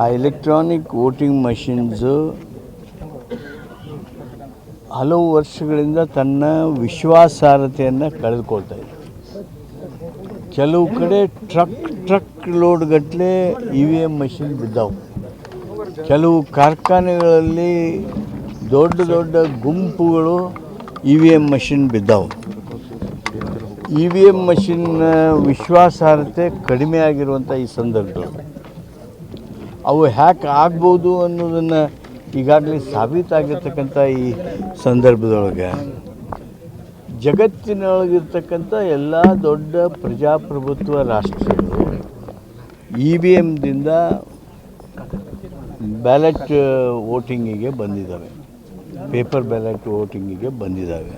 ಆ electronic voting machines ಹಲವು ವರ್ಷಗಳಿಂದ ತನ್ನ ವಿಶ್ವಾಸಾರ್ಹತೆಯನ್ನು ಕಳೆದುಕೊಳ್ತಾ ಇದೆ. ಕೆಲವು ಕಡೆ ಟ್ರಕ್ ಲೋಡ್ಗಟ್ಟಲೆ EVM ಮಷಿನ್ ಬಿದ್ದಾವೆ. ಕೆಲವು ಕಾರ್ಖಾನೆಗಳಲ್ಲಿ ದೊಡ್ಡ ದೊಡ್ಡ ಗುಂಪುಗಳು EVM ಮಷಿನ್ ಬಿದ್ದಾವೆ. EVM ಮಷಿನ್ ವಿಶ್ವಾಸಾರ್ಹತೆ ಕಡಿಮೆ ಆಗಿರುವಂಥ ಈ ಸಂದರ್ಭದಲ್ಲಿ ಅವು ಹ್ಯಾಕ್ ಆಗ್ಬೋದು ಅನ್ನೋದನ್ನು ಈಗಾಗಲೇ ಸಾಬೀತಾಗಿರ್ತಕ್ಕಂಥ ಈ ಸಂದರ್ಭದೊಳಗೆ ಜಗತ್ತಿನೊಳಗಿರ್ತಕ್ಕಂಥ ಎಲ್ಲ ದೊಡ್ಡ ಪ್ರಜಾಪ್ರಭುತ್ವ ರಾಷ್ಟ್ರಗಳು EVMದಿಂದ ಬ್ಯಾಲೆಟ್ ವೋಟಿಂಗಿಗೆ ಬಂದಿದ್ದಾವೆ, ಪೇಪರ್ ಬ್ಯಾಲೆಟ್ ವೋಟಿಂಗಿಗೆ ಬಂದಿದ್ದಾವೆ.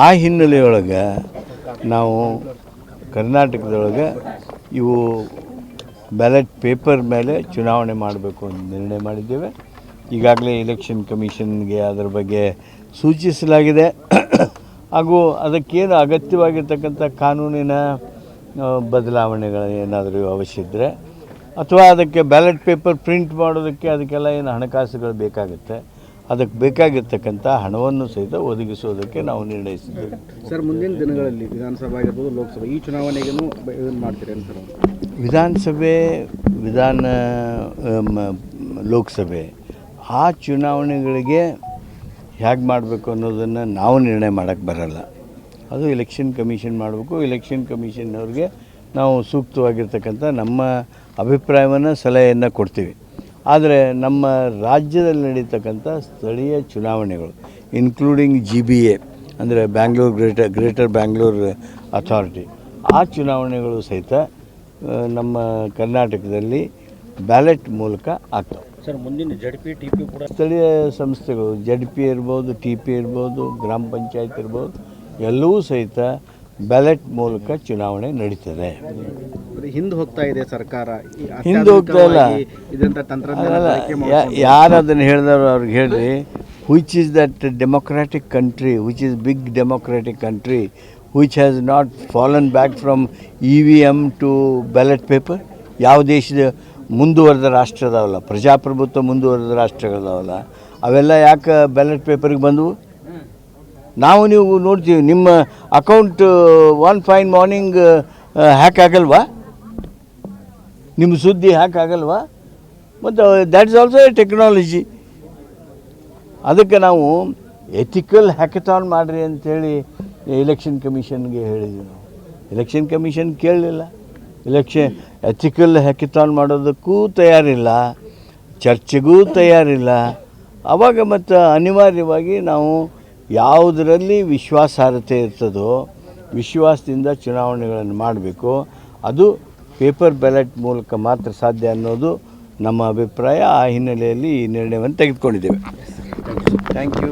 ಆ ಹಿನ್ನೆಲೆಯೊಳಗೆ ನಾವು ಕರ್ನಾಟಕದೊಳಗೆ ಇವು ಬ್ಯಾಲೆಟ್ ಪೇಪರ್ ಮೇಲೆ ಚುನಾವಣೆ ಮಾಡಬೇಕು ಅಂತ ನಿರ್ಣಯ ಮಾಡಿದ್ದೇವೆ. ಈಗಾಗಲೇ ಎಲೆಕ್ಷನ್ ಕಮಿಷನ್ಗೆ ಅದರ ಬಗ್ಗೆ ಸೂಚಿಸಲಾಗಿದೆ. ಹಾಗೂ ಅದಕ್ಕೇನು ಅಗತ್ಯವಾಗಿರ್ತಕ್ಕಂಥ ಕಾನೂನಿನ ಬದಲಾವಣೆಗಳು ಏನಾದರೂ ಅವಶ್ಯ ಇದ್ದರೆ ಅಥವಾ ಅದಕ್ಕೆ ಬ್ಯಾಲೆಟ್ ಪೇಪರ್ ಪ್ರಿಂಟ್ ಮಾಡೋದಕ್ಕೆ ಅದಕ್ಕೆಲ್ಲ ಏನು ಹಣಕಾಸುಗಳು ಬೇಕಾಗುತ್ತೆ, ಅದಕ್ಕೆ ಬೇಕಾಗಿರ್ತಕ್ಕಂಥ ಹಣವನ್ನು ಸಹಿತ ಒದಗಿಸೋದಕ್ಕೆ ನಾವು ನಿರ್ಣಯಿಸಿದ್ದೇವೆ. ಸರ್, ಮುಂದಿನ ದಿನಗಳಲ್ಲಿ ವಿಧಾನಸಭೆ ಆಗಿರ್ಬೋದು, ಲೋಕಸಭೆ ಈ ಚುನಾವಣೆಗೂ ಏನು ಮಾಡ್ತೀರಿ ಸರ್? ವಿಧಾನಸಭೆ, ಲೋಕಸಭೆ ಆ ಚುನಾವಣೆಗಳಿಗೆ ಹೇಗೆ ಮಾಡಬೇಕು ಅನ್ನೋದನ್ನು ನಾವು ನಿರ್ಣಯ ಮಾಡೋಕ್ಕೆ ಬರೋಲ್ಲ. ಅದು ಎಲೆಕ್ಷನ್ ಕಮಿಷನ್ ಮಾಡಬೇಕು. ಎಲೆಕ್ಷನ್ ಕಮಿಷನ್ನವ್ರಿಗೆ ನಾವು ಸೂಕ್ತವಾಗಿರ್ತಕ್ಕಂಥ ನಮ್ಮ ಅಭಿಪ್ರಾಯವನ್ನು ಸಲಹೆಯನ್ನು ಕೊಡ್ತೀವಿ. ಆದರೆ ನಮ್ಮ ರಾಜ್ಯದಲ್ಲಿ ನಡೀತಕ್ಕಂಥ ಸ್ಥಳೀಯ ಚುನಾವಣೆಗಳು ಇನ್ಕ್ಲೂಡಿಂಗ್ GBA ಅಂದರೆ ಗ್ರೇಟರ್ ಬ್ಯಾಂಗ್ಳೂರ್ ಅಥಾರಿಟಿ, ಆ ಚುನಾವಣೆಗಳು ಸಹಿತ ನಮ್ಮ ಕರ್ನಾಟಕದಲ್ಲಿ ಬ್ಯಾಲೆಟ್ ಮೂಲಕ ಆಗ್ತವೆ. ಸರ್, ಮುಂದಿನ ZP TP ಕೂಡ ಸ್ಥಳೀಯ ಸಂಸ್ಥೆಗಳು ZP ಇರ್ಬೋದು, TP ಇರ್ಬೋದು, ಗ್ರಾಮ ಪಂಚಾಯತ್ ಇರ್ಬೋದು, ಎಲ್ಲವೂ ಸಹಿತ ಬ್ಯಾಲೆಟ್ ಮೂಲಕ ಚುನಾವಣೆ ನಡೀತದೆ. ಹಿಂದೆ ಹೋಗ್ತಾ ಇದೆ ಸರ್ಕಾರ, ಹಿಂದೆ ಹೋಗ್ತಾ ಇಲ್ಲ. ಯಾರು ಅದನ್ನು ಹೇಳಿದವರು ಅವ್ರಿಗೆ ಹೇಳ್ರಿ, which is that democratic country, which is big democratic country which has not fallen back from EVM to ballot paper? ಯಾವ ದೇಶದ ಮುಂದುವರೆದ ರಾಷ್ಟ್ರ ಅದಾವಲ್ಲ, ಪ್ರಜಾಪ್ರಭುತ್ವ ಮುಂದುವರೆದ ರಾಷ್ಟ್ರಗಳದಾವಲ್ಲ, ಅವೆಲ್ಲ ಯಾಕೆ ಬ್ಯಾಲೆಟ್ ಪೇಪರಿಗೆ ಬಂದವು? ನಾವು ನೀವು ನೋಡ್ತೀವಿ, ನಿಮ್ಮ account one fine morning hack ಆಗಲ್ವಾ? ನಿಮ್ಮ ಸುದ್ದಿ ಹ್ಯಾಕ್ ಆಗಲ್ವಾ? ಮತ್ತು that is also A technology. ಅದಕ್ಕೆ ನಾವು ಎಥಿಕಲ್ ಹ್ಯಾಕಥಾನ್ ಮಾಡಿರಿ ಅಂಥೇಳಿ ಎಲೆಕ್ಷನ್ ಕಮಿಷನ್ಗೆ ಹೇಳಿದ್ವಿ. ನಾವು ಎಲೆಕ್ಷನ್ ಕಮಿಷನ್ ಕೇಳಲಿಲ್ಲ. ಎಥಿಕಲ್ ಹ್ಯಾಕಥಾನ್ ಮಾಡೋದಕ್ಕೂ ತಯಾರಿಲ್ಲ, ಚರ್ಚೆಗೂ ತಯಾರಿಲ್ಲ. ಆವಾಗ ಮತ್ತು ಅನಿವಾರ್ಯವಾಗಿ ನಾವು ಯಾವುದರಲ್ಲಿ ವಿಶ್ವಾಸಾರ್ಹತೆ ಇರ್ತದೋ ವಿಶ್ವಾಸದಿಂದ ಚುನಾವಣೆಗಳನ್ನು ಮಾಡಬೇಕು. ಅದು ಪೇಪರ್ ಬ್ಯಾಲೆಟ್ ಮೂಲಕ ಮಾತ್ರ ಸಾಧ್ಯ ಅನ್ನೋದು ನಮ್ಮ ಅಭಿಪ್ರಾಯ. ಆ ಹಿನ್ನೆಲೆಯಲ್ಲಿ ಈ ನಿರ್ಣಯವನ್ನು ತೆಗೆದುಕೊಂಡಿದ್ದೇವೆ. Thank you.